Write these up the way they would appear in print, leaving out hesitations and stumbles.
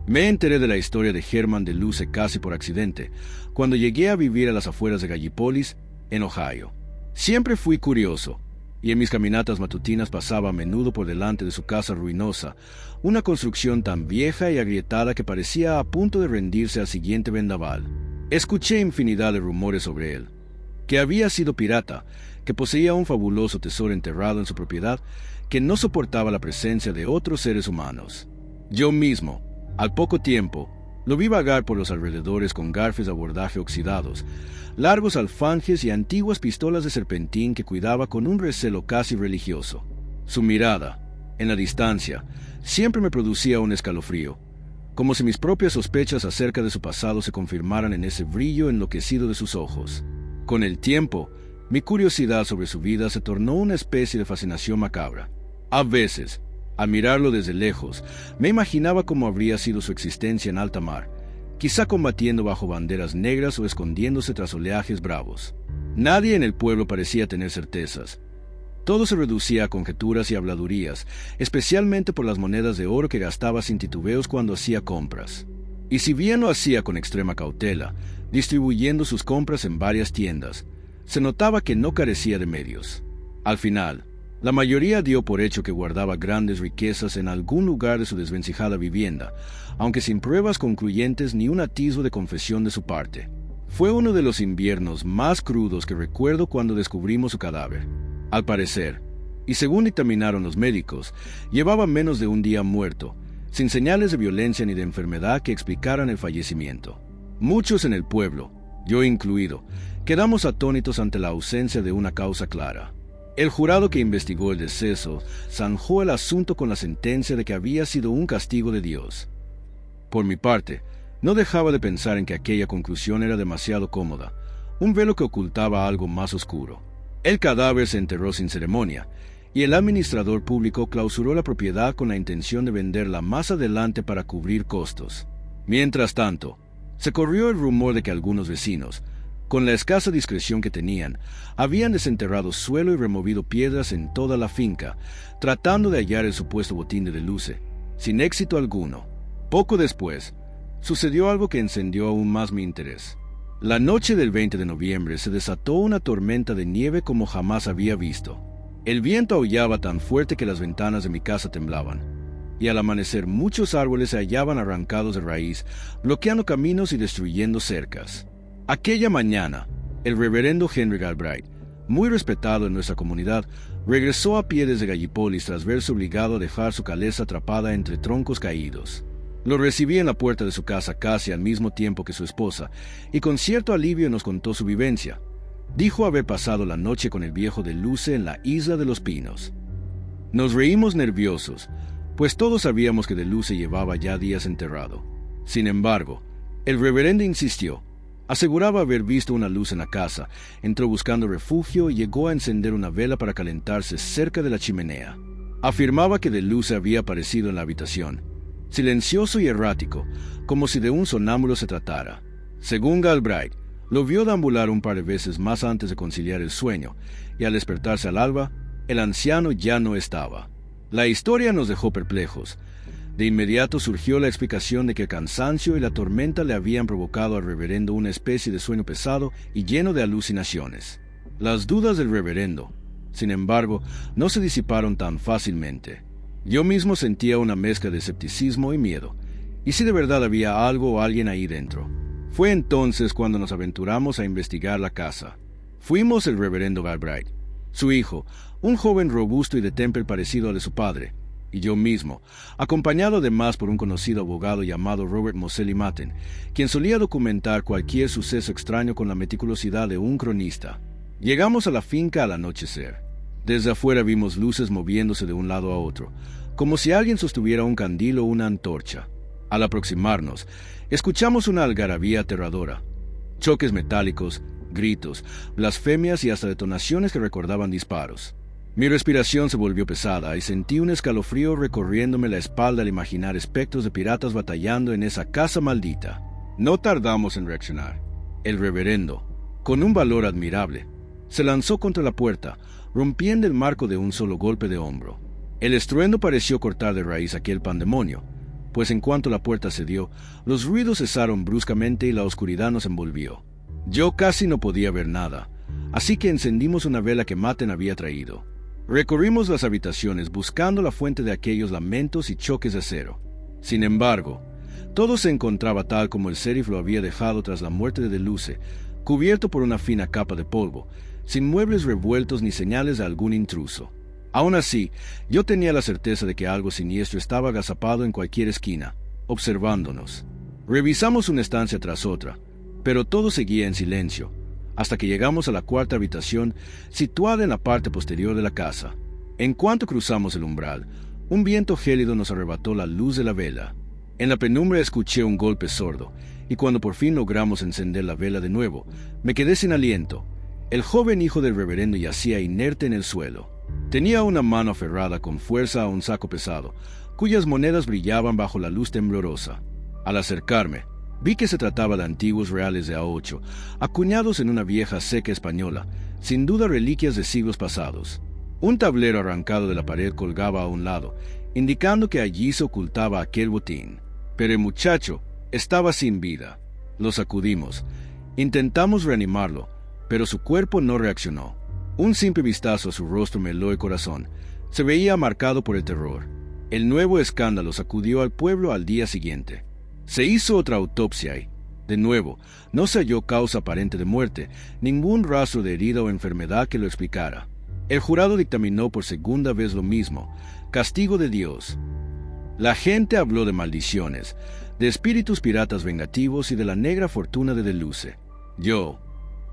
Me enteré de la historia de Herman de Luce casi por accidente, cuando llegué a vivir a las afueras de Gallipolis, en Ohio. Siempre fui curioso, y en mis caminatas matutinas pasaba a menudo por delante de su casa ruinosa, una construcción tan vieja y agrietada que parecía a punto de rendirse al siguiente vendaval. Escuché infinidad de rumores sobre él, que había sido pirata, que poseía un fabuloso tesoro enterrado en su propiedad, que no soportaba la presencia de otros seres humanos. Yo mismo, al poco tiempo, lo vi vagar por los alrededores con garfios de abordaje oxidados, largos alfanjes y antiguas pistolas de serpentín que cuidaba con un recelo casi religioso. Su mirada, en la distancia, siempre me producía un escalofrío, como si mis propias sospechas acerca de su pasado se confirmaran en ese brillo enloquecido de sus ojos. Con el tiempo, mi curiosidad sobre su vida se tornó una especie de fascinación macabra. A veces, al mirarlo desde lejos, me imaginaba cómo habría sido su existencia en alta mar, quizá combatiendo bajo banderas negras o escondiéndose tras oleajes bravos. Nadie en el pueblo parecía tener certezas. Todo se reducía a conjeturas y habladurías, especialmente por las monedas de oro que gastaba sin titubeos cuando hacía compras. Y si bien lo hacía con extrema cautela, distribuyendo sus compras en varias tiendas, se notaba que no carecía de medios. Al final, la mayoría dio por hecho que guardaba grandes riquezas en algún lugar de su desvencijada vivienda, aunque sin pruebas concluyentes ni un atisbo de confesión de su parte. Fue uno de los inviernos más crudos que recuerdo cuando descubrimos su cadáver. Al parecer, y según dictaminaron los médicos, llevaba menos de un día muerto, sin señales de violencia ni de enfermedad que explicaran el fallecimiento. Muchos en el pueblo, yo incluido, quedamos atónitos ante la ausencia de una causa clara. El jurado que investigó el deceso zanjó el asunto con la sentencia de que había sido un castigo de Dios. Por mi parte, no dejaba de pensar en que aquella conclusión era demasiado cómoda, un velo que ocultaba algo más oscuro. El cadáver se enterró sin ceremonia, y el administrador público clausuró la propiedad con la intención de venderla más adelante para cubrir costos. Mientras tanto, se corrió el rumor de que algunos vecinos, con la escasa discreción que tenían, habían desenterrado suelo y removido piedras en toda la finca, tratando de hallar el supuesto botín de Luce, sin éxito alguno. Poco después, sucedió algo que encendió aún más mi interés. La noche del 20 de noviembre se desató una tormenta de nieve como jamás había visto. El viento aullaba tan fuerte que las ventanas de mi casa temblaban, y al amanecer muchos árboles se hallaban arrancados de raíz, bloqueando caminos y destruyendo cercas. Aquella mañana, el reverendo Henry Galbraith, muy respetado en nuestra comunidad, regresó a pie desde Gallipolis tras verse obligado a dejar su caleza atrapada entre troncos caídos. Lo recibí en la puerta de su casa casi al mismo tiempo que su esposa, y con cierto alivio nos contó su vivencia. Dijo haber pasado la noche con el viejo de Luce en la isla de los Pinos. Nos reímos nerviosos, pues todos sabíamos que de Luce llevaba ya días enterrado. Sin embargo, el reverendo insistió. Aseguraba haber visto una luz en la casa, entró buscando refugio y llegó a encender una vela para calentarse cerca de la chimenea. Afirmaba que de Luce había aparecido en la habitación, silencioso y errático, como si de un sonámbulo se tratara. Según Galbraith, lo vio deambular un par de veces más antes de conciliar el sueño, y al despertarse al alba, el anciano ya no estaba. La historia nos dejó perplejos. De inmediato surgió la explicación de que el cansancio y la tormenta le habían provocado al reverendo una especie de sueño pesado y lleno de alucinaciones. Las dudas del reverendo, sin embargo, no se disiparon tan fácilmente. Yo mismo sentía una mezcla de escepticismo y miedo, y si de verdad había algo o alguien ahí dentro. Fue entonces cuando nos aventuramos a investigar la casa. Fuimos el reverendo Galbraith, su hijo, un joven robusto y de temple parecido al de su padre, y yo mismo, acompañado además por un conocido abogado llamado Robert Moseley Matten, quien solía documentar cualquier suceso extraño con la meticulosidad de un cronista. Llegamos a la finca al anochecer. Desde afuera vimos luces moviéndose de un lado a otro, como si alguien sostuviera un candil o una antorcha. Al aproximarnos, escuchamos una algarabía aterradora, choques metálicos, gritos, blasfemias y hasta detonaciones que recordaban disparos. Mi respiración se volvió pesada y sentí un escalofrío recorriéndome la espalda al imaginar espectros de piratas batallando en esa casa maldita. No tardamos en reaccionar. El reverendo, con un valor admirable, se lanzó contra la puerta, rompiendo el marco de un solo golpe de hombro. El estruendo pareció cortar de raíz aquel pandemonio, pues en cuanto la puerta cedió, los ruidos cesaron bruscamente y la oscuridad nos envolvió. Yo casi no podía ver nada, así que encendimos una vela que Matten había traído. Recorrimos las habitaciones buscando la fuente de aquellos lamentos y choques de acero. Sin embargo, todo se encontraba tal como el sheriff lo había dejado tras la muerte de DeLuce, cubierto por una fina capa de polvo, sin muebles revueltos ni señales de algún intruso. Aún así, yo tenía la certeza de que algo siniestro estaba agazapado en cualquier esquina, observándonos. Revisamos una estancia tras otra, pero todo seguía en silencio, hasta que llegamos a la cuarta habitación, situada en la parte posterior de la casa. En cuanto cruzamos el umbral, un viento gélido nos arrebató la luz de la vela. En la penumbra escuché un golpe sordo, y cuando por fin logramos encender la vela de nuevo, me quedé sin aliento. El joven hijo del reverendo yacía inerte en el suelo. Tenía una mano aferrada con fuerza a un saco pesado, cuyas monedas brillaban bajo la luz temblorosa. Al acercarme, vi que se trataba de antiguos reales de A8, acuñados en una vieja ceca española, sin duda reliquias de siglos pasados. Un tablero arrancado de la pared colgaba a un lado, indicando que allí se ocultaba aquel botín. Pero el muchacho estaba sin vida. Lo sacudimos. Intentamos reanimarlo, pero su cuerpo no reaccionó. Un simple vistazo a su rostro me heló el corazón. Se veía marcado por el terror. El nuevo escándalo sacudió al pueblo al día siguiente. Se hizo otra autopsia y, de nuevo, no se halló causa aparente de muerte, ningún rastro de herida o enfermedad que lo explicara. El jurado dictaminó por segunda vez lo mismo: castigo de Dios. La gente habló de maldiciones, de espíritus piratas vengativos y de la negra fortuna de DeLuce. Yo,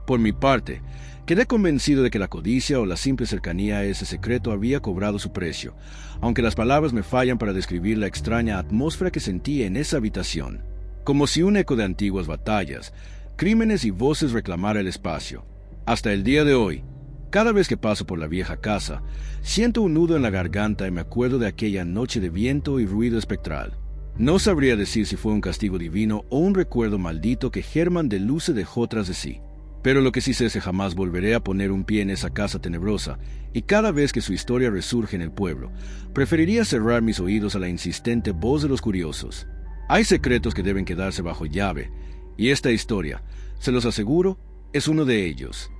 por mi parte, quedé convencido de que la codicia o la simple cercanía a ese secreto había cobrado su precio, aunque las palabras me fallan para describir la extraña atmósfera que sentí en esa habitación, como si un eco de antiguas batallas, crímenes y voces reclamara el espacio. Hasta el día de hoy, cada vez que paso por la vieja casa, siento un nudo en la garganta y me acuerdo de aquella noche de viento y ruido espectral. No sabría decir si fue un castigo divino o un recuerdo maldito que Herman DeLuce dejó tras de sí. Pero lo que sí sé es que jamás volveré a poner un pie en esa casa tenebrosa, y cada vez que su historia resurge en el pueblo, preferiría cerrar mis oídos a la insistente voz de los curiosos. Hay secretos que deben quedarse bajo llave, y esta historia, se los aseguro, es uno de ellos.